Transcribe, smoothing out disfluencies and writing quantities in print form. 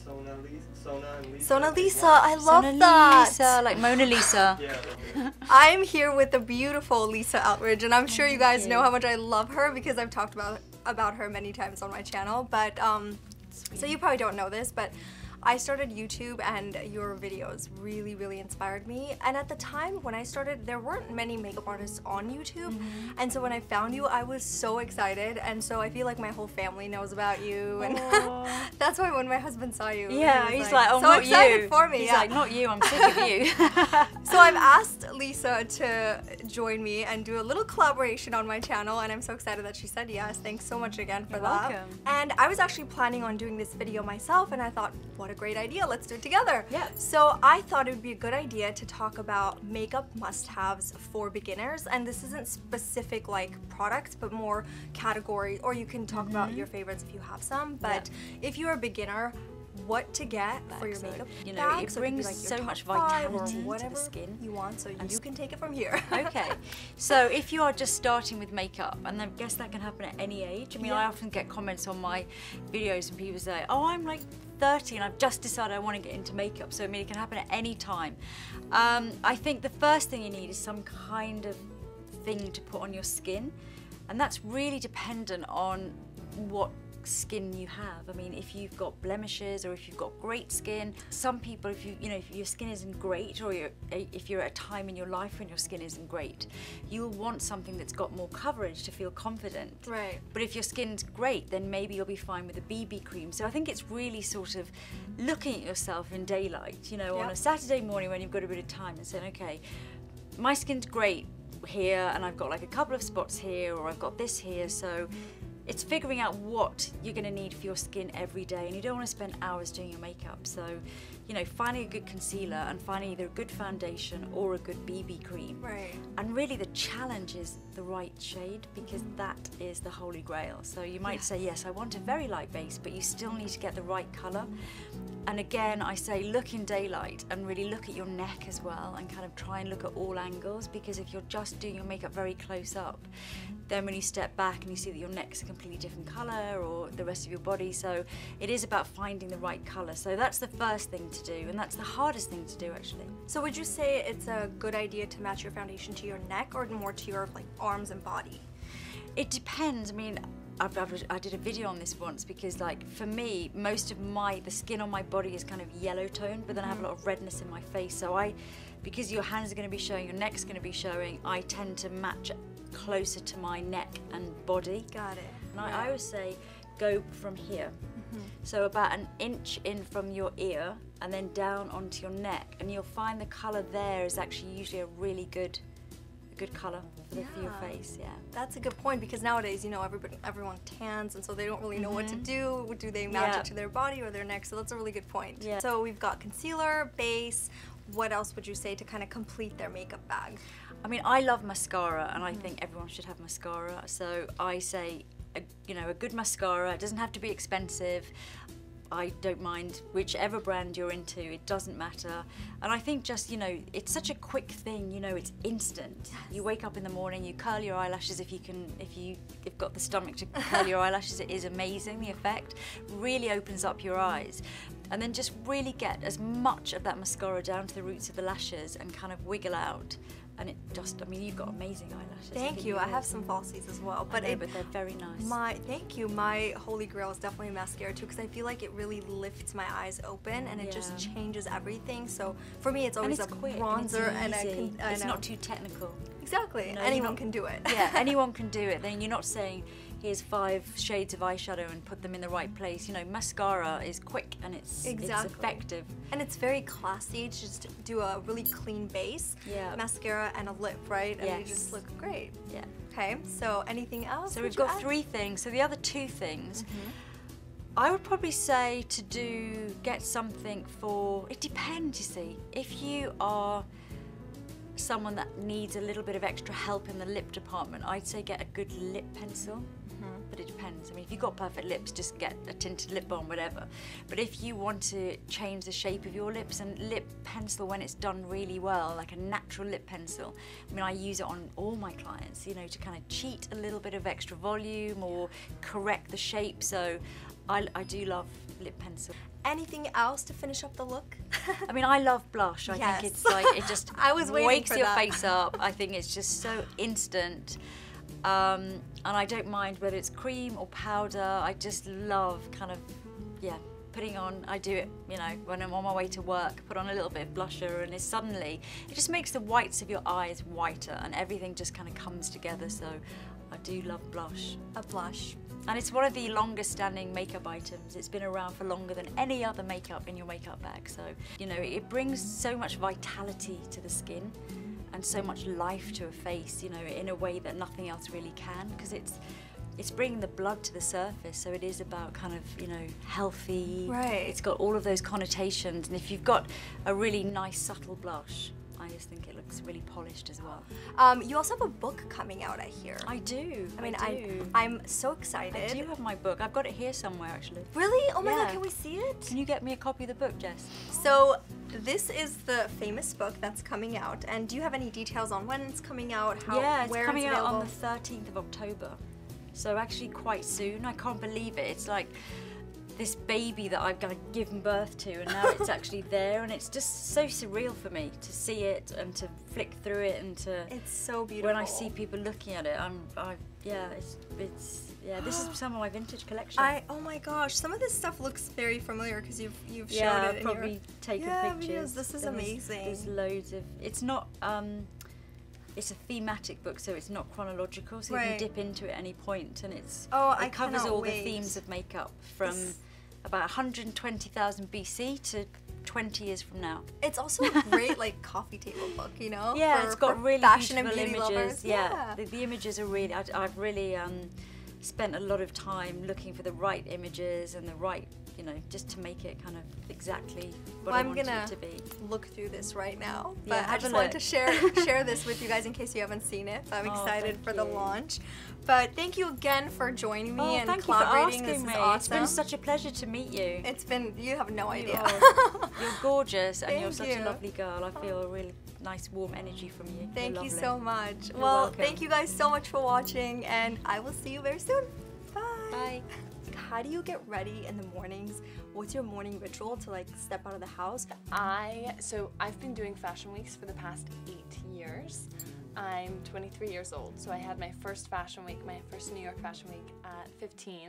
Sona and Lisa. Sona Lisa, I love Sona that. Lisa, like Mona Lisa. Yeah. I'm here with the beautiful Lisa Eldridge, and I'm sure you guys you. know how much I love her because I've talked about her many times on my channel. But so you probably don't know this, but I started YouTube and your videos really, really inspired me. And at the time when I started, there weren't many makeup artists on YouTube. And so when I found you, I was so excited. And so I feel like my whole family knows about you. And that's why when my husband saw you, Yeah, he was he's like, oh, so not excited you. for me. He's Yeah. like, not you, I'm sick of you. So I've asked Lisa to join me and do a little collaboration on my channel, and I'm so excited that she said yes. Thanks so much again for You're that. welcome. And I was actually planning on doing this video myself, and I thought, what a great idea, let's do it together. Yeah. So I thought it would be a good idea to talk about makeup must-haves for beginners, and this isn't specific like products, but more category, or you can talk about your favorites if you have some, but if you're a beginner, what to get for your makeup you know, bag. it So could be, brings like, your so top much 5 vitality or to whatever the skin. you want, so you can take it from here. Okay, so if you are just starting with makeup, and I guess that can happen at any age. I mean, I often get comments on my videos and people say, oh, I'm like 30 and I've just decided I want to get into makeup. So I mean, it can happen at any time. I think the first thing you need is some kind of thing to put on your skin, and that's really dependent on what skin you have. I mean, if you've got blemishes or if you've got great skin, some people, if your skin isn't great, or if you're at a time in your life when your skin isn't great, you'll want something that's got more coverage to feel confident. Right. But if your skin's great, then maybe you'll be fine with a BB cream. So I think it's really sort of looking at yourself in daylight, you know, on a Saturday morning when you've got a bit of time, and saying, okay, my skin's great here and I've got like a couple of spots here, or I've got this here, so it's figuring out what you're going to need for your skin every day, and you don't want to spend hours doing your makeup. So, you know, finding a good concealer and finding either a good foundation or a good BB cream. Right. And really the challenge is the right shade, because that is the holy grail. So you might say, yes, I want a very light base, but you still need to get the right colour. And again, I say look in daylight and really look at your neck as well, and kind of try and look at all angles, because if you're just doing your makeup very close up, then when you step back and you see that your neck's a completely different colour, or the rest of your body. So it is about finding the right colour. So that's the first thing to do, and that's the hardest thing to do actually. So would you say it's a good idea to match your foundation to your neck, or more to your like arms and body? It depends. I mean, I did a video on this once, because like for me, most of the skin on my body is kind of yellow toned, but then I have a lot of redness in my face. So because your hands are going to be showing, your neck's going to be showing, I tend to match closer to my neck and body. Got it. And I always say go from here. So about an inch in from your ear and then down onto your neck, and you'll find the colour there is actually usually a really good colour for your face. Yeah, that's a good point, because nowadays, you know, everyone tans, and so they don't really know what to do. Do they match it to their body or their neck? So that's a really good point. Yeah. So we've got concealer, base. What else would you say to kind of complete their makeup bag? I mean, I love mascara, and I think everyone should have mascara. So I say, you know, a good mascara. It doesn't have to be expensive. I don't mind whichever brand you're into, it doesn't matter. And I think just, you know, it's such a quick thing, you know, it's instant. You wake up in the morning, you curl your eyelashes if you've got the stomach to curl your eyelashes. It is amazing, the effect. Really opens up your eyes. And then just really get as much of that mascara down to the roots of the lashes and kind of wiggle out. And it just, I mean, you've got amazing eyelashes. Thank you. I have some falsies as well, but but they're very nice. Thank you. My holy grail is definitely mascara too, because I feel like it really lifts my eyes open, and it just changes everything. So for me, it's always a bronzer and it's not too technical. Exactly. No, anyone can do it. Yeah, anyone can do it. Then you're not saying, here's 5 shades of eyeshadow and put them in the right place. You know, mascara is quick and it's effective. And it's very classy to just do a really clean base, mascara and a lip, right? And you just look great. Yeah. Okay, so anything else? So we've got 3 things. So the other 2 things, I would probably say to get something for, it depends, you see. If you are someone that needs a little bit of extra help in the lip department, I'd say get a good lip pencil. But it depends. I mean, if you've got perfect lips, just get a tinted lip balm, whatever. But if you want to change the shape of your lips, and lip pencil, when it's done really well, like a natural lip pencil, I mean, I use it on all my clients, you know, to kind of cheat a little bit of extra volume or correct the shape. So I do love lip pencil. Anything else to finish up the look? I mean, I love blush. I Yes. think it's like, it just I was waiting wakes for your that. face up. I think it's just so instant. And I don't mind whether it's cream or powder. I just love kind of, yeah, putting on, I do it, you know, when I'm on my way to work, put on a little bit of blusher, and it just makes the whites of your eyes whiter, and everything just kind of comes together. So I do love blush. A blush. And it's one of the longest standing makeup items. It's been around for longer than any other makeup in your makeup bag. So, you know, it brings so much vitality to the skin and so much life to a face, you know, in a way that nothing else really can, because it's bringing the blood to the surface. So it is about kind of, you know, healthy. Right. It's got all of those connotations. And if you've got a really nice subtle blush, I just think it looks really polished as well. You also have a book coming out, I hear. I do. I mean, do. I'm so excited. I do have my book. I've got it here somewhere, actually. Really? Oh my Yeah. god, can we see it? Can you get me a copy of the book, Jess? So this is the famous book that's coming out, and do you have any details on when it's coming out? Yeah, it's where coming out on available? the 13th of October. So actually quite soon. I can't believe it. It's like this baby that I've kind of given birth to, and now it's actually there, and it's just so surreal for me to see it and to flick through it, and to It's so beautiful. when I see people looking at it, this is some of my vintage collection. Oh my gosh, some of this stuff looks very familiar because you've yeah, shown it I've in probably your taken videos. pictures. This is And amazing. There's loads of. It's not. It's a thematic book, so it's not chronological. So you Right. can dip into it at any point, and it I covers cannot all wait. the themes of makeup from about 120,000 BC to 20 years from now. It's also a great like coffee table book, you know? Yeah, for, it's got for really fashion beautiful and beauty images. lovers. Yeah, the images are really. I've really spent a lot of time looking for the right images and the right, you know, just to make it kind of exactly what I I'm want gonna it to be. look through this right now. Yeah, But I have a just wanted look. to share this with you guys in case you haven't seen it. I'm Oh, excited thank for the you. launch. But thank you again for joining me and Thank you for collaborating. asking This me. is awesome. It's been such a pleasure to meet you. It's been, you have no idea. You're gorgeous, and you're Thank such you. a lovely girl. I feel a really nice, warm energy from you. Thank You're you lovely. so much. You're Well, welcome. thank you guys so much for watching, and I will see you very soon. Bye. Bye. How do you get ready in the mornings? What's your morning ritual to like step out of the house? So I've been doing fashion weeks for the past 8 years. I'm 23 years old, so I had my first fashion week, my first New York Fashion Week at 15.